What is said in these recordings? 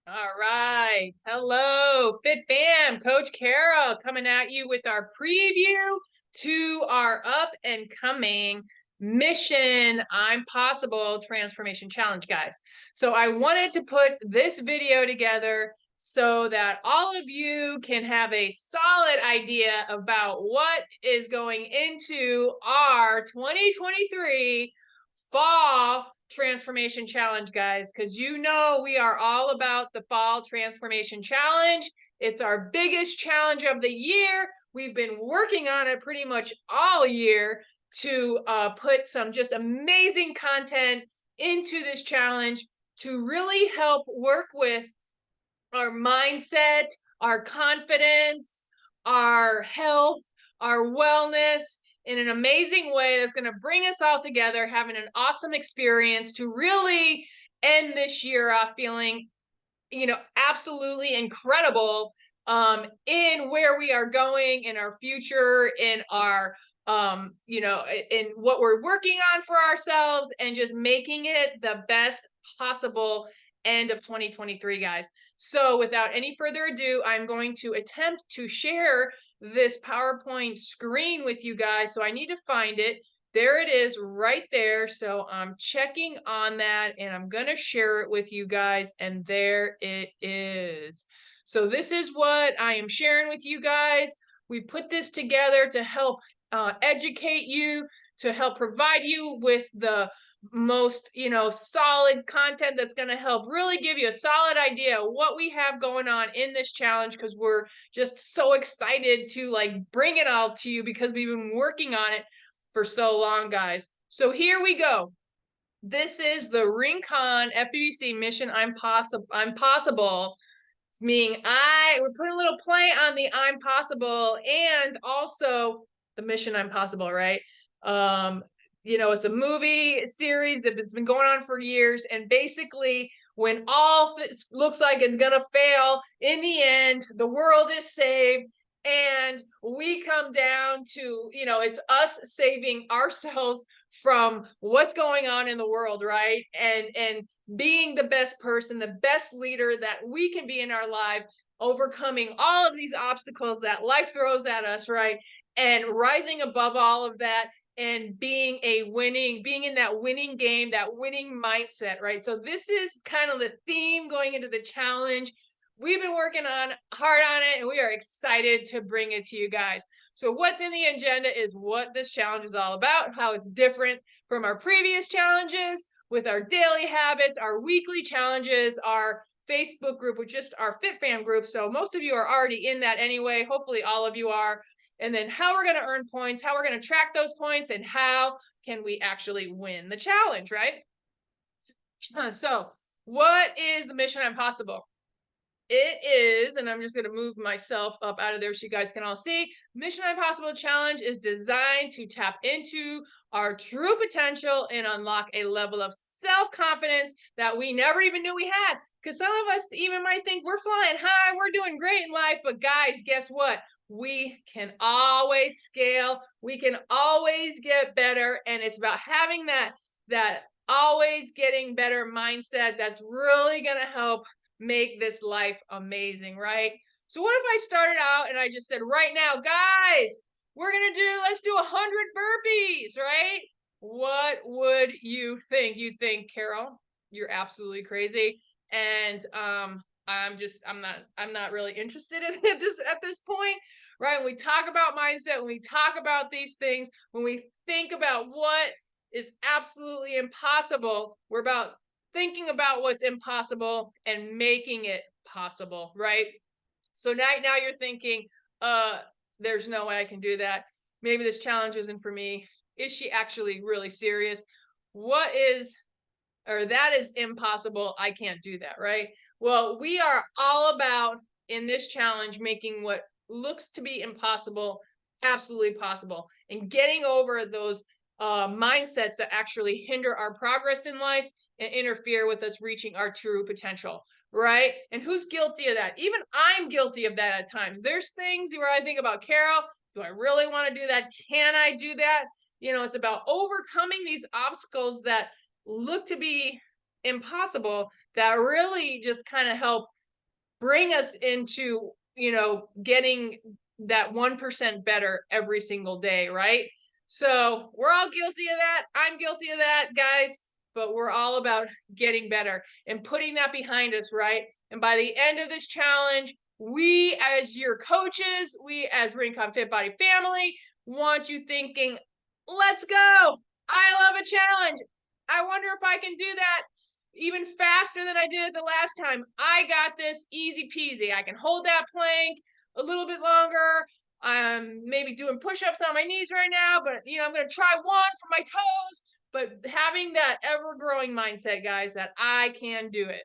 All right. Hello, Fit Fam. Coach Carol coming at you with our preview to our up and coming Mission I'm Possible Transformation Challenge, guys. So I wanted to put this video together so that all of you can have a solid idea about what is going into our 2023 fall transformation challenge, guys, because you know we are all about the fall transformation challenge. It's our biggest challenge of the year. We've been working on it pretty much all year to put some just amazing content into this challenge to really help work with our mindset, our confidence, our health, our wellness in an amazing way that's going to bring us all together, having an awesome experience to really end this year off feeling, absolutely incredible in where we are going in our future, in our in what we're working on for ourselves and just making it the best possible end of 2023, guys. So without any further ado, I'm going to attempt to share this PowerPoint screen with you guys. So I need to find it. There it is right there. So I'm checking on that and I'm going to share it with you guys. And there it is. So this is what I am sharing with you guys. We put this together to help educate you, to help provide you with the most solid content that's going to help really give you a solid idea of what we have going on in this challenge, because we're just so excited to bring it all to you because we've been working on it for so long, guys. So here we go. This is the Rincon FBBC Mission I'm Possible, meaning we're putting a little play on the I'm Possible and also the Mission I'm Possible, right? It's a movie series that's been going on for years, and basically when all looks like it's gonna fail, in the end the world is saved and we come down to, it's us saving ourselves from what's going on in the world, right? And being the best person, the best leader that we can be in our life, overcoming all of these obstacles that life throws at us, right? And rising above all of that and being in that winning game, that winning mindset, right? So this is kind of the theme going into the challenge. We've been working on hard on it and we are excited to bring it to you guys. So what's in the agenda is what this challenge is all about, how it's different from our previous challenges with our daily habits, our weekly challenges, our Facebook group, which is our Fit Fam group. So most of you are already in that anyway. Hopefully all of you are. And then how we're going to earn points, how we're going to track those points, and how can we actually win the challenge, right? So what is the Mission Impossible? It is, and I'm just going to move myself up out of there so you guys can all see. Mission Impossible Challenge is designed to tap into our true potential and unlock a level of self-confidence that we never even knew we had. Because some of us even might think we're flying high, we're doing great in life, but guys, guess what? We can always scale. We can always get better, and it's about having that always getting better mindset that's really going to help make this life amazing, right? So what if I started out and I just said, right now, guys, let's do 100 burpees, right? What would you think? You think, Carol, you're absolutely crazy. And I'm not really interested in at this point, right? When we talk about mindset, when we talk about these things, when we think about what is absolutely impossible, we're about thinking about what's impossible and making it possible, right? So now you're thinking, there's no way I can do that. Maybe this challenge isn't for me. Is she actually really serious? That is impossible. I can't do that, right? Well, we are all about in this challenge making what looks to be impossible absolutely possible and getting over those mindsets that actually hinder our progress in life and interfere with us reaching our true potential, right? And who's guilty of that? Even I'm guilty of that at times. There's things where I think about, Carol, do I really want to do that? Can I do that? It's about overcoming these obstacles that look to be impossible that really just kind of help bring us into, getting that 1% better every single day, right? So we're all guilty of that. I'm guilty of that, guys, but we're all about getting better and putting that behind us, right? And by the end of this challenge, we as your coaches, we as Rincon Fit Body family want you thinking, let's go. I love a challenge. I wonder if I can do that even faster than I did it the last time. I got this, easy peasy. I can hold that plank a little bit longer. I'm maybe doing push-ups on my knees right now, but I'm going to try one for my toes. But having that ever-growing mindset, guys, that I can do it.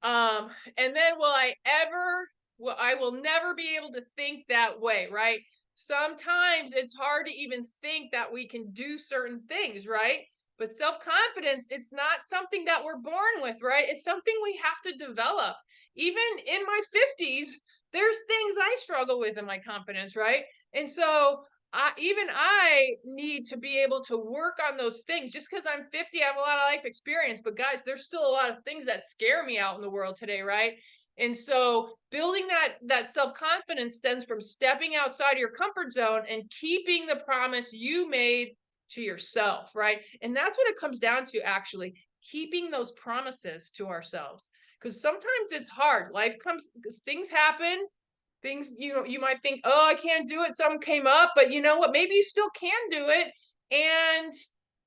And then I will never be able to think that way, right? Sometimes it's hard to even think that we can do certain things, right? But self-confidence, it's not something that we're born with, right? It's something we have to develop. Even in my 50s, there's things I struggle with in my confidence, right? And so I need to be able to work on those things. Just because I'm 50, I have a lot of life experience, but guys, there's still a lot of things that scare me out in the world today, right? And so building that self-confidence stems from stepping outside of your comfort zone and keeping the promise you made to yourself, right? And that's what it comes down to, actually, keeping those promises to ourselves. Because sometimes it's hard. Life comes, things happen, things you might think, oh, I can't do it, something came up, but you know what, maybe you still can do it. And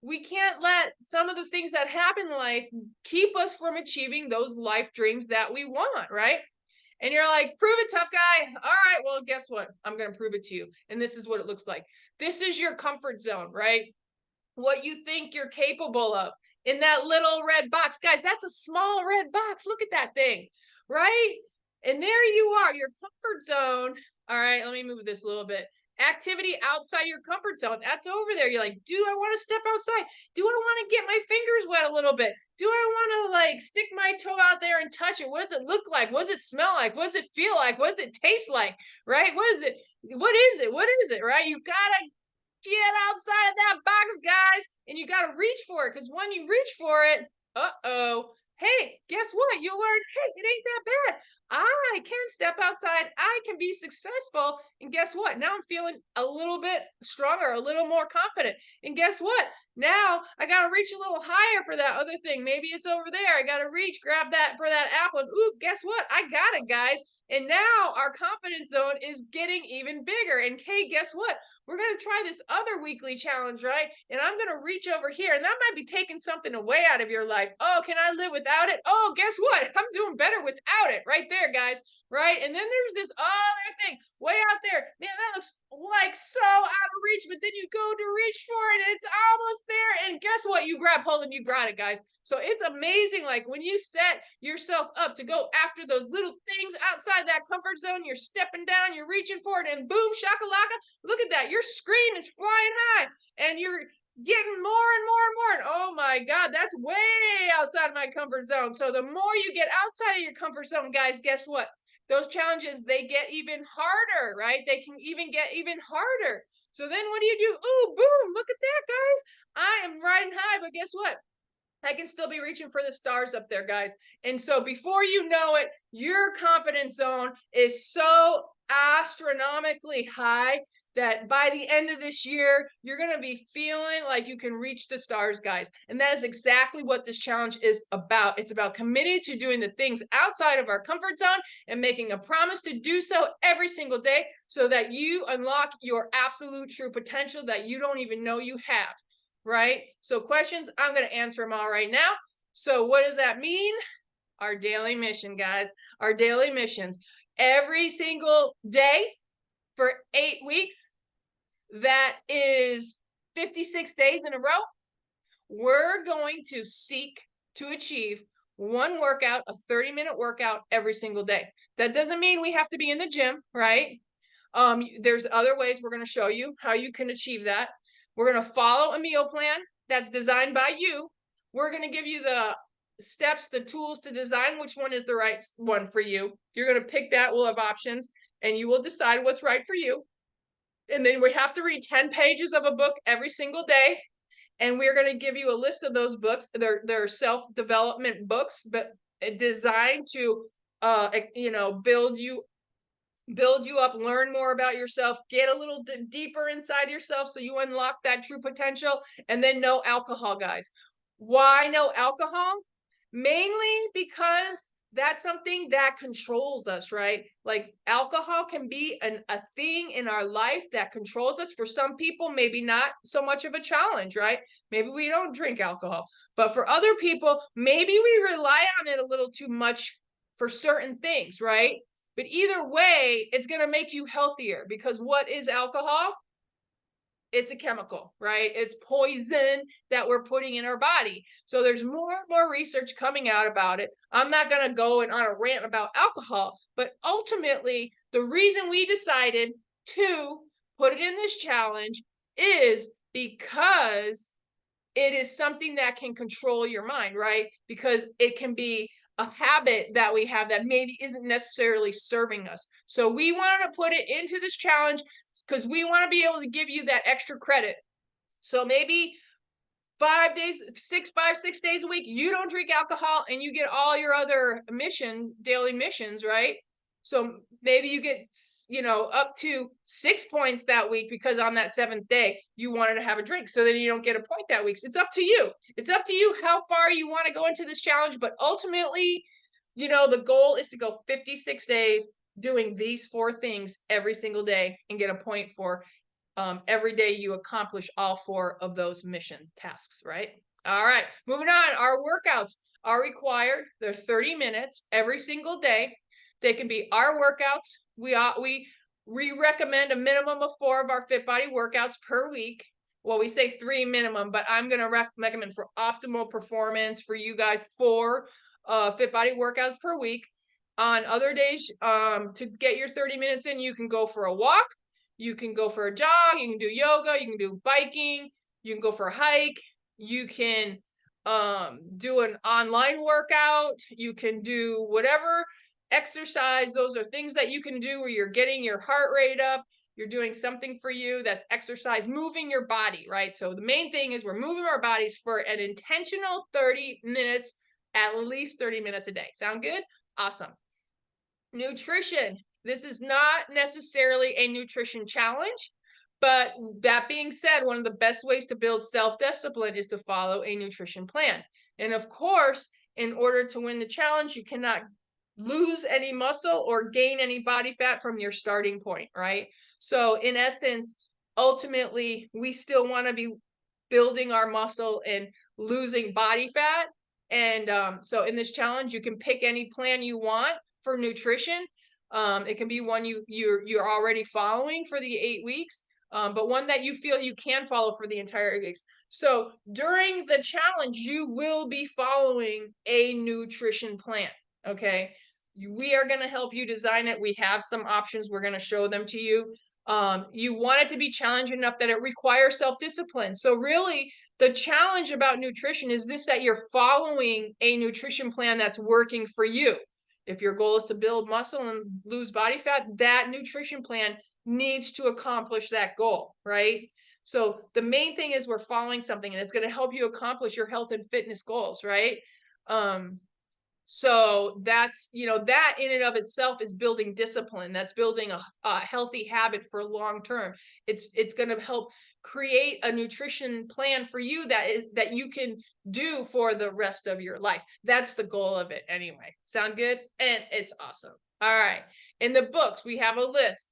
we can't let some of the things that happen in life keep us from achieving those life dreams that we want, right? And you're like, prove it, tough guy. All right, well, guess what, I'm going to prove it to you. And this is what it looks like. This is your comfort zone, right? What you think you're capable of in that little red box. Guys, that's a small red box. Look at that thing, right? And there you are, your comfort zone. All right, let me move this a little bit. Activity outside your comfort zone. That's over there. You're like, do I want to step outside? Do I want to get my fingers wet a little bit? Do I want to like stick my toe out there and touch it? What does it look like? What does it smell like? What does it feel like? What does it taste like? Right? What is it? What is it? What is it? Right? You gotta get outside of that box, guys, and you got to reach for it, because when you reach for it, hey, guess what? You learn, hey, it ain't that bad. I can step outside. I can be successful. And guess what? Now I'm feeling a little bit stronger, a little more confident. And guess what? Now I got to reach a little higher for that other thing. Maybe it's over there. I got to reach, grab that for that apple. And ooh, guess what? I got it, guys. And now our confidence zone is getting even bigger. And hey, guess what? We're going to try this other weekly challenge, right? And I'm going to reach over here, and that might be taking something away out of your life. Oh, can I live without it? Oh, guess what? I'm doing better without it right there, guys. Right? And then there's this other thing way out there. Man, that looks like so out of reach, but then you go to reach for it, and it's almost there. And guess what? You grab hold and you got it, guys. So it's amazing. Like when you set yourself up to go after those little things outside that comfort zone, you're stepping down, you're reaching for it, and boom, shakalaka. Look at that. Your screen is flying high, and you're getting more and more and more. And oh my God, that's way outside of my comfort zone. So the more you get outside of your comfort zone, guys, guess what? Those challenges, they get even harder, right? They can even get even harder. So then what do? Ooh, boom, look at that, guys. I am riding high, but guess what? I can still be reaching for the stars up there, guys. And so before you know it, your confidence zone is so astronomically high that by the end of this year, you're going to be feeling like you can reach the stars, guys. And that is exactly what this challenge is about. It's about committing to doing the things outside of our comfort zone and making a promise to do so every single day so that you unlock your absolute true potential that you don't even know you have. Right? So questions, I'm going to answer them all right now. So what does that mean? Our daily mission, guys, our daily missions. Every single day for 8 weeks, that is 56 days in a row, we're going to seek to achieve one workout, a 30-minute workout every single day. That doesn't mean we have to be in the gym, right? There's other ways we're going to show you how you can achieve that. We're going to follow a meal plan that's designed by you. We're going to give you the steps, the tools to design which one is the right one for you. You're going to pick that. We'll have options, and you will decide what's right for you. And then we have to read 10 pages of a book every single day. And we're going to give you a list of those books. They're self-development books, but designed to build you up, learn more about yourself, get a little deeper inside yourself so you unlock that true potential. And then no alcohol, guys. Why no alcohol? Mainly because that's something that controls us, right? Like alcohol can be a thing in our life that controls us. For some people, maybe not so much of a challenge, right? Maybe we don't drink alcohol. But for other people, maybe we rely on it a little too much for certain things, right? But either way, it's going to make you healthier, because what is alcohol? It's a chemical, right? It's poison that we're putting in our body. So there's more and more research coming out about it. I'm not going to go on a rant about alcohol, but ultimately, the reason we decided to put it in this challenge is because it is something that can control your mind, right? Because it can be a habit that we have that maybe isn't necessarily serving us. So we wanted to put it into this challenge because we want to be able to give you that extra credit. So maybe 5 days, 6 days a week, you don't drink alcohol and you get all your other daily missions, right? So maybe you get, up to 6 points that week because on that 7th day, you wanted to have a drink. So then you don't get a point that week. So it's up to you. It's up to you how far you want to go into this challenge. But ultimately, the goal is to go 56 days doing these 4 things every single day and get a point for every day you accomplish all 4 of those mission tasks, right? All right, moving on. Our workouts are required. They're 30 minutes every single day. They can be our workouts. We recommend a minimum of 4 of our Fit Body workouts per week. Well, we say 3 minimum, but I'm going to recommend for optimal performance for you guys 4 Fit Body workouts per week. On other days, to get your 30 minutes in, you can go for a walk. You can go for a jog, you can do yoga, you can do biking, you can go for a hike, you can do an online workout, you can do whatever exercise. Those are things that you can do where you're getting your heart rate up, you're doing something for you that's exercise, moving your body, right? So the main thing is we're moving our bodies for an intentional 30 minutes, at least 30 minutes a day. Sound good? Awesome. Nutrition. This is not necessarily a nutrition challenge, but that being said, one of the best ways to build self-discipline is to follow a nutrition plan. And of course, in order to win the challenge, you cannot lose any muscle or gain any body fat from your starting point, right? So in essence, ultimately, we still want to be building our muscle and losing body fat. And so in this challenge, you can pick any plan you want for nutrition. It can be one you're already following for the 8 weeks, but one that you feel you can follow for the entire 8 weeks. So during the challenge, you will be following a nutrition plan. Okay. We are going to help you design it. We have some options. We're going to show them to you. You want it to be challenging enough that it requires self-discipline. So really, the challenge about nutrition is this, that you're following a nutrition plan that's working for you. If your goal is to build muscle and lose body fat, that nutrition plan needs to accomplish that goal, right? So the main thing is we're following something and it's going to help you accomplish your health and fitness goals, right? So that's, that in and of itself is building discipline. That's building a healthy habit for long term. It's going to help create a nutrition plan for you that you can do for the rest of your life. That's the goal of it anyway. Sound good? And it's awesome. All right. In the books, we have a list.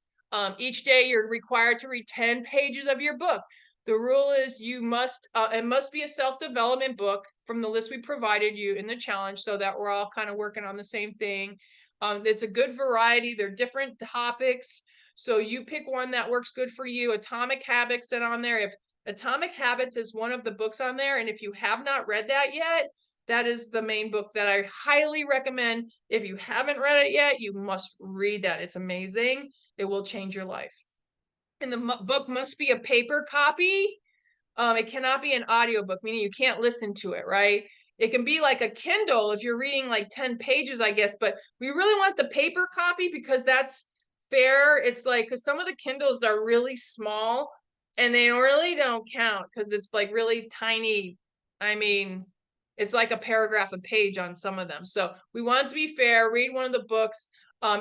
Each day you're required to read 10 pages of your book. The rule is it must be a self-development book from the list we provided you in the challenge, so that we're all kind of working on the same thing. It's a good variety. They're different topics. So you pick one that works good for you. Atomic Habits is on there. If Atomic Habits is one of the books on there, and if you have not read that yet, that is the main book that I highly recommend. If you haven't read it yet, you must read that. It's amazing. It will change your life. And the book must be a paper copy. It cannot be an audiobook, meaning you can't listen to it, right? It can be like a Kindle if you're reading like 10 pages, I guess, but we really want the paper copy because that's fair. It's like, because some of the Kindles are really small and they really don't count because it's like really tiny. I mean, It's like a paragraph a page on some of them. So we want to be fair. Read one of the books.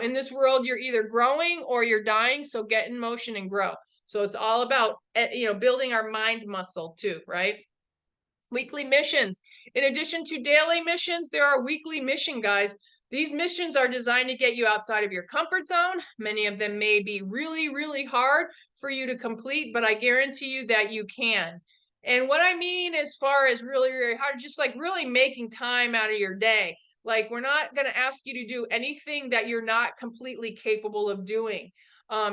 In this world, you're either growing or you're dying. So get in motion and grow. So it's all about, building our mind muscle too, right? Weekly missions. In addition to daily missions, there are weekly mission guys. These missions are designed to get you outside of your comfort zone. Many of them may be really, really hard for you to complete, but I guarantee you that you can. And what I mean as far as really, really hard, just like really making time out of your day. Like, we're not going to ask you to do anything that you're not completely capable of doing.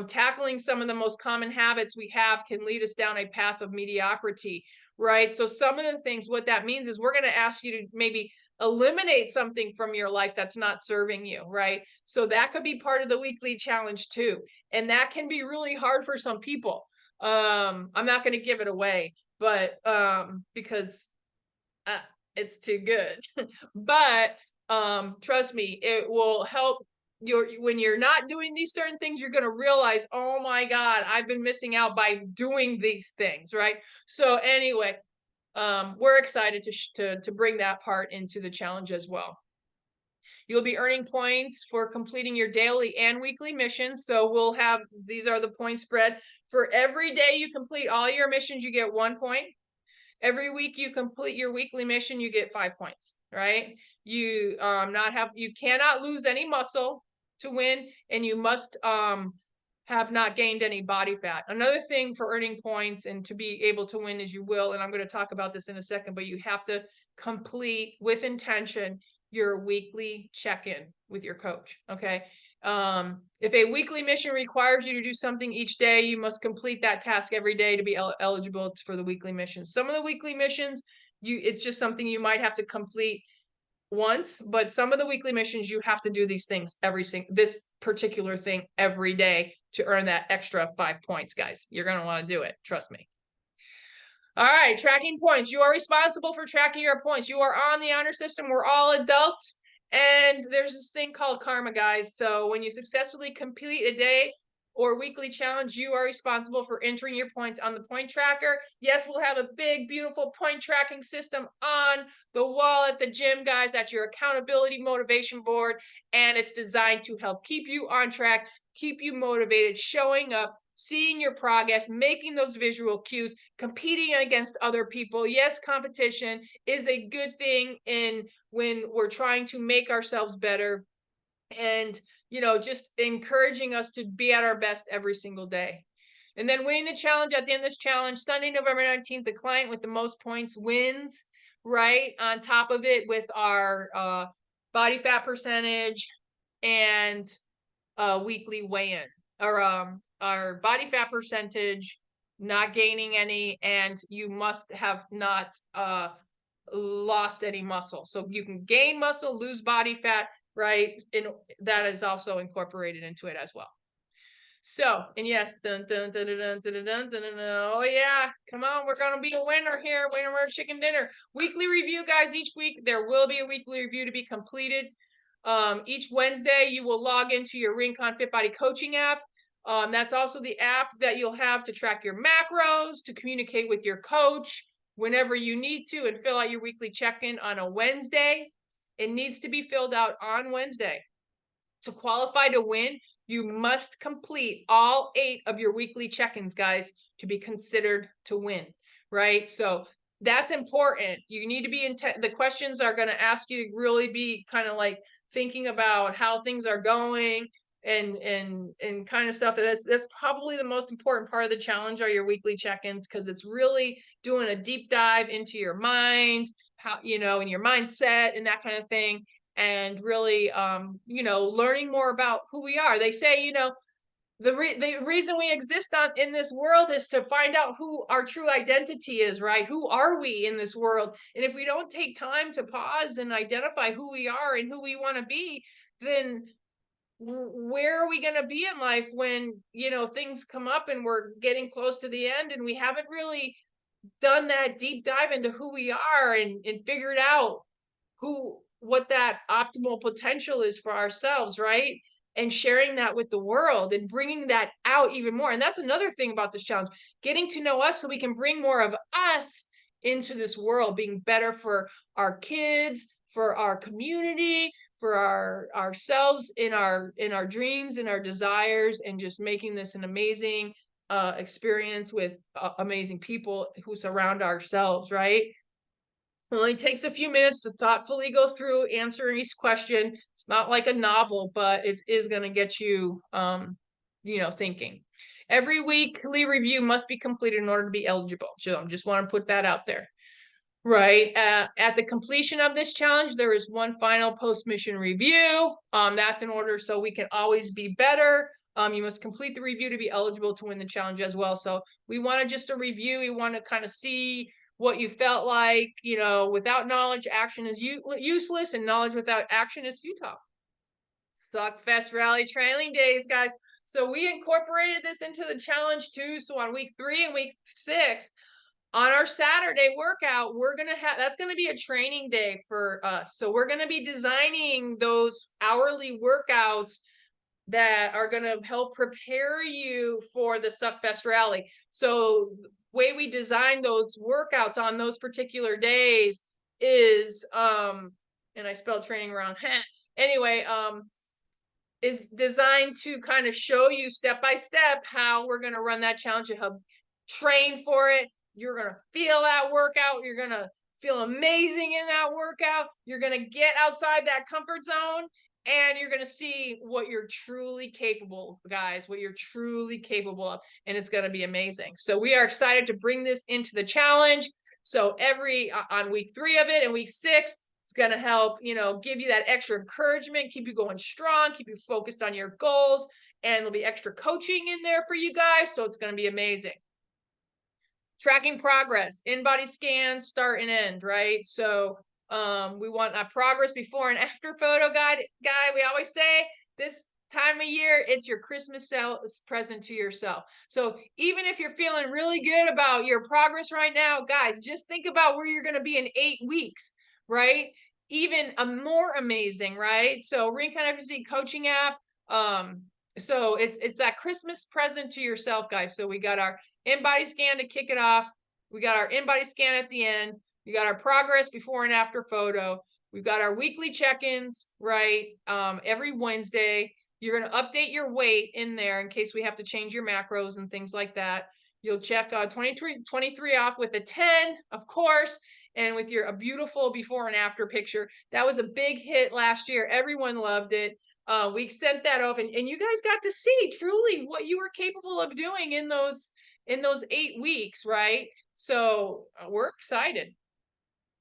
Tackling some of the most common habits we have can lead us down a path of mediocrity, right? So some of the things, what that means is we're going to ask you to maybe eliminate something from your life that's not serving you, right? So that could be part of the weekly challenge too. And that can be really hard for some people. I'm not going to give it away, but because uh, it's too good. But trust me, it will help when you're not doing these certain things, you're going to realize, oh my God, I've been missing out by doing these things, right? So anyway, we're excited to bring that part into the challenge as well. You'll be earning points for completing your daily and weekly missions. So we'll have, these are the point spread. For every day you complete all your missions, you get 1 point. Every week you complete your weekly mission, you get 5 points, right? You you cannot lose any muscle to win, and you must have not gained any body fat. Another thing for earning points and to be able to win is you will, and I'm going to talk about this in a second, but you have to complete with intention your weekly check-in with your coach. Okay. If a weekly mission requires you to do something each day, you must complete that task every day to be eligible for the weekly missions. Some of the weekly missions, it's just something you might have to complete once, but some of the weekly missions, you have to do these things this particular thing every day to earn that extra 5 points, guys. You're going to want to do it. Trust me. All right, tracking points. You are responsible for tracking your points. You are on the honor system. We're all adults. And there's this thing called karma, guys. So when you successfully complete a day or weekly challenge, you are responsible for entering your points on the point tracker. Yes, we'll have a big, beautiful point tracking system on the wall at the gym, guys. That's your accountability motivation board. And it's designed to help keep you on track, keep you motivated, showing up, seeing your progress, making those visual cues, competing against other people. Yes, competition is a good thing when we're trying to make ourselves better, and just encouraging us to be at our best every single day. And then winning the challenge. At the end of this challenge, Sunday, November 19th, the client with the most points wins, right? On top of it, with our body fat percentage and weekly weigh-in, or our body fat percentage, not gaining any, and you must have not lost any muscle. So you can gain muscle, lose body fat, right? And that is also incorporated into it as well. So, and yes, dun, dun, dun, dun, dun, dun, dun, dun, dun, dun. Oh yeah, come on, we're gonna be a winner here. Winner chicken dinner. Weekly review, guys. Each week there will be a weekly review to be completed. Each Wednesday you will log into your Rincon Fit Body Coaching app. That's also the app that you'll have to track your macros, to communicate with your coach whenever you need to, and fill out your weekly check-in on a Wednesday. It needs to be filled out on Wednesday. To qualify to win, you must complete all 8 of your weekly check-ins, guys, to be considered to win, right? So that's important. You need to be the questions are going to ask you to really be kind of like thinking about how things are going and kind of stuff. That's probably the most important part of the challenge, are your weekly check-ins, because it's really doing a deep dive into your mind, how, and your mindset and that kind of thing. And really, learning more about who we are. They say, the reason we exist in this world is to find out who our true identity is, right? Who are we in this world? And if we don't take time to pause and identify who we are and who we want to be, then where are we going to be in life when, things come up and we're getting close to the end and we haven't really done that deep dive into who we are and figured out what that optimal potential is for ourselves, right? And sharing that with the world and bringing that out even more. And that's another thing about this challenge, getting to know us so we can bring more of us into this world, being better for our kids, for our community, for ourselves, in our dreams, in our desires, and just making this an amazing experience with amazing people who surround ourselves, right? It only takes a few minutes to thoughtfully go through, answer each question. It's not like a novel, but it is going to get you, thinking. Every weekly review must be completed in order to be eligible. So I just want to put that out there. Right. At the completion of this challenge, there is one final post-mission review. That's in order so we can always be better. You must complete the review to be eligible to win the challenge as well. So we want to just a review. We want to kind of see what you felt like. Without knowledge, action is useless, and knowledge without action is futile. Suckfest Rally training days, guys. So we incorporated this into the challenge too. So on week 3 and week 6, on our Saturday workout, that's gonna be a training day for us. So we're gonna be designing those hourly workouts that are gonna help prepare you for the Suckfest Rally. So the way we design those workouts on those particular days is, and I spelled training wrong. Anyway, is designed to kind of show you step by step how we're going to run that challenge, to help train for it. You're going to feel that workout. You're going to feel amazing in that workout. You're going to get outside that comfort zone, and you're going to see what you're truly capable, guys, what you're truly capable of. And it's going to be amazing. So we are excited to bring this into the challenge. So on week 3 of it and week 6, it's going to help, give you that extra encouragement, keep you going strong, keep you focused on your goals, and there'll be extra coaching in there for you guys. So it's going to be amazing. Tracking progress, in-body scans, start and end, right? So we want a progress before and after photo guy. We always say this time of year, it's your Christmas present to yourself. So even if you're feeling really good about your progress right now, guys, just think about where you're going to be in 8 weeks, right? Even more amazing, right? So Rincon FBBC coaching app. So it's that Christmas present to yourself, guys. So we got our in-body scan to kick it off. We got our in-body scan at the end. We got our progress before and after photo. We've got our weekly check-ins, right? Every Wednesday. You're going to update your weight in there in case we have to change your macros and things like that. You'll check 23 off with a 10, of course, and with a beautiful before and after picture. That was a big hit last year. Everyone loved it. We sent that off, and you guys got to see truly what you were capable of doing in those 8 weeks, right? So we're excited.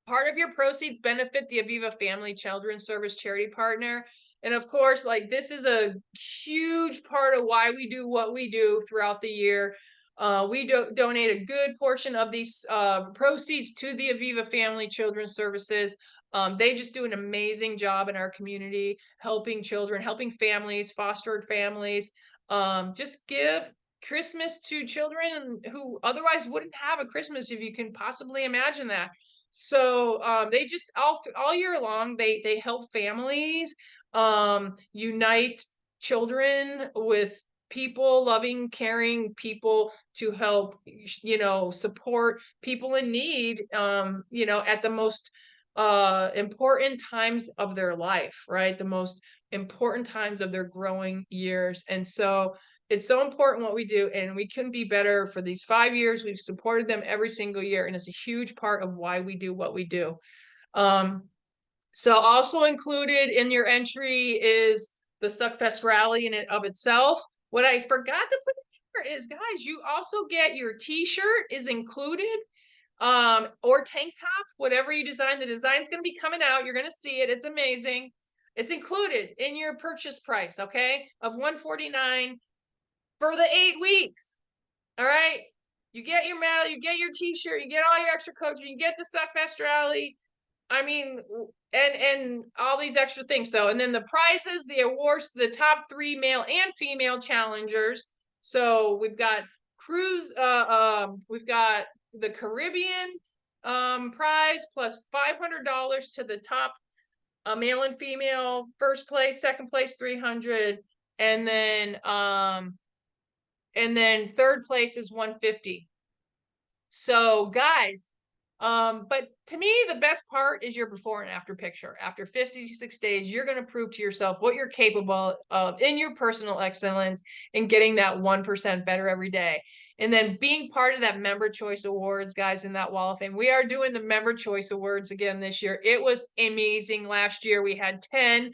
Part of your proceeds benefit the Aviva Family Children's Service charity partner. And of course, like, this is a huge part of why we do what we do throughout the year. We donate a good portion of these proceeds to the Aviva Family Children's Services. They just do an amazing job in our community, helping children, helping families, fostered families, just give Christmas to children who otherwise wouldn't have a Christmas, if you can possibly imagine that. So they just all year long, they help families, unite children with people, loving, caring people, to help, support people in need, at the most important times of their life, right? The most important times of their growing years. And so it's so important what we do, and we couldn't be better. For these 5 years, we've supported them every single year, and it's a huge part of why we do what we do. So also included in your entry is the Suckfest Rally in it of itself. What I forgot to put in here is, guys, you also get your t-shirt is included, or tank top, whatever you design. The design's going to be coming out. You're going to see it. It's amazing. It's included in your purchase price, okay, of $149 for the 8 weeks. All right. You get your medal, you get your t-shirt, you get all your extra coaching, you get the Suckfest Rally. I mean, and all these extra things. So, and then the prizes, the awards, the top 3 male and female challengers. So we've got we've got the Caribbean prize plus $500 to the top male and female, first place, second place, 300, and then third place is 150. So guys, But to me, the best part is your before and after picture. After 56 days, you're going to prove to yourself what you're capable of in your personal excellence and getting that 1% better every day. And then being part of that Member Choice Awards, guys, in that Wall of Fame. We are doing the Member Choice Awards again this year. It was amazing. Last year we had 10.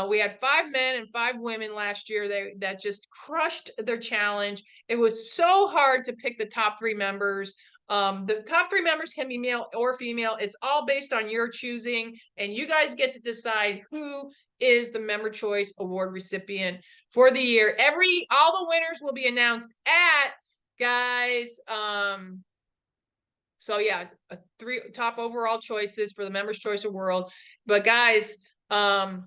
We had 5 men and 5 women last year that just crushed their challenge. It was so hard to pick the top 3 members. The top 3 members can be male or female. It's all based on your choosing, and you guys get to decide who is the Member Choice Award recipient for the year. All the winners will be announced at, guys. So yeah, 3 top overall choices for the Members Choice Award. But guys, I'm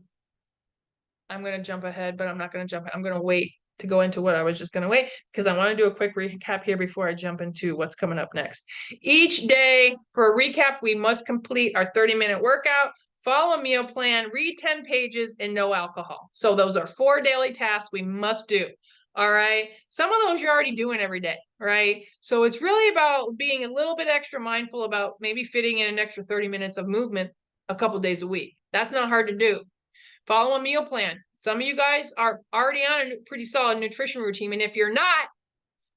going to jump ahead, but I'm not going to jump. I'm going to wait to go into what I was just going to wait because I want to do a quick recap here before I jump into what's coming up next. Each day for a recap, we must complete our 30-minute workout, follow a meal plan, read 10 pages, and no alcohol. So those are 4 daily tasks we must do. All right. Some of those you're already doing every day, right? So it's really about being a little bit extra mindful about maybe fitting in an extra 30 minutes of movement a couple days a week. That's not hard to do. Follow a meal plan. Some of you guys are already on a pretty solid nutrition routine. And if you're not,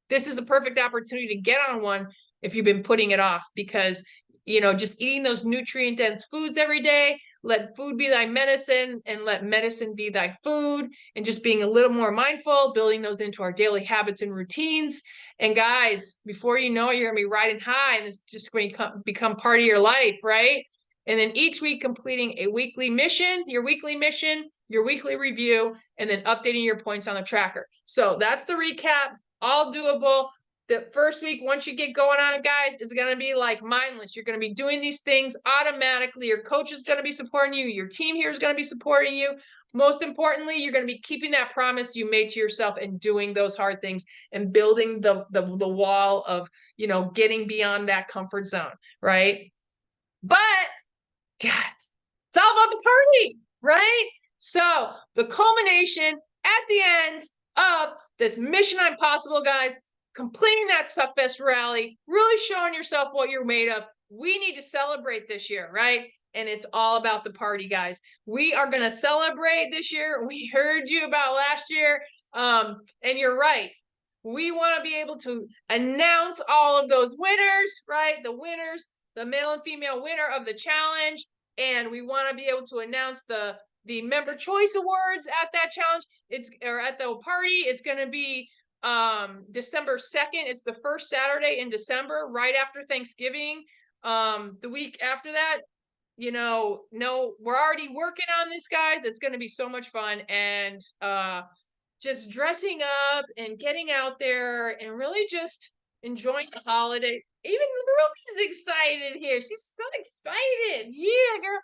this is a perfect opportunity to get on one if you've been putting it off because, just eating those nutrient dense foods every day, let food be thy medicine and let medicine be thy food, and just being a little more mindful, building those into our daily habits and routines. And guys, before you know it, you're going to be riding high and it's just going to become part of your life, right? And then each week completing a weekly mission, your weekly review, and then updating your points on the tracker. So that's the recap, all doable. The first week, once you get going on it, guys, is going to be like mindless. You're going to be doing these things automatically. Your coach is going to be supporting you. Your team here is going to be supporting you. Most importantly, you're going to be keeping that promise you made to yourself and doing those hard things and building the wall of, getting beyond that comfort zone, right? But guys, it's all about the party, right? So the culmination at the end of this Mission ImPossible, guys, completing that Suffest rally, really showing yourself what you're made of. We need to celebrate this year, right? And it's all about the party, guys. We are going to celebrate this year. We heard you about last year. And you're right. We want to be able to announce all of those winners, right? The winners, the male and female winner of the challenge. And we want to be able to announce the Member Choice Awards at that challenge. Or at the party. It's going to be December 2nd. It's the first Saturday in December, right after Thanksgiving. The week after that, we're already working on this, guys. It's going to be so much fun. And just dressing up and getting out there and really just enjoying the holiday. Even Ruby's excited here. She's so excited. Yeah, girl.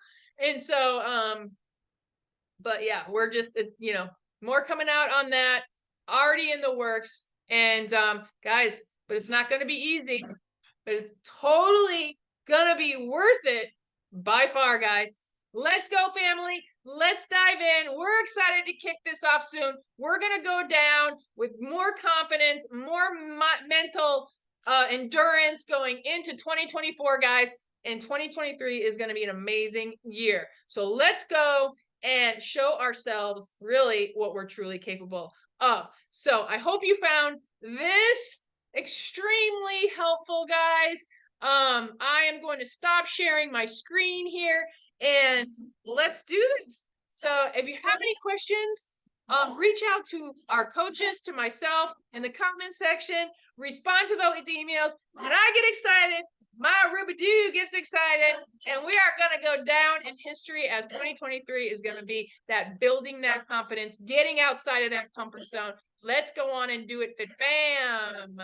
And so, but yeah, we're just, more coming out on that, already in the works. And guys, but it's not going to be easy, but it's totally going to be worth it by far, guys. Let's go, family. Let's dive in. We're excited to kick this off soon. We're going to go down with more confidence, more mental endurance going into 2024, guys. And 2023 is going to be an amazing year. So let's go and show ourselves really what we're truly capable of. So I hope you found this extremely helpful, guys. I am going to stop sharing my screen here and let's do this. So if you have any questions, reach out to our coaches, to myself in the comment section, respond to those emails, and I get excited. My Rubidoo gets excited, and we are going to go down in history as 2023 is going to be that building that confidence, getting outside of that comfort zone. Let's go on and do it, Fit Bam.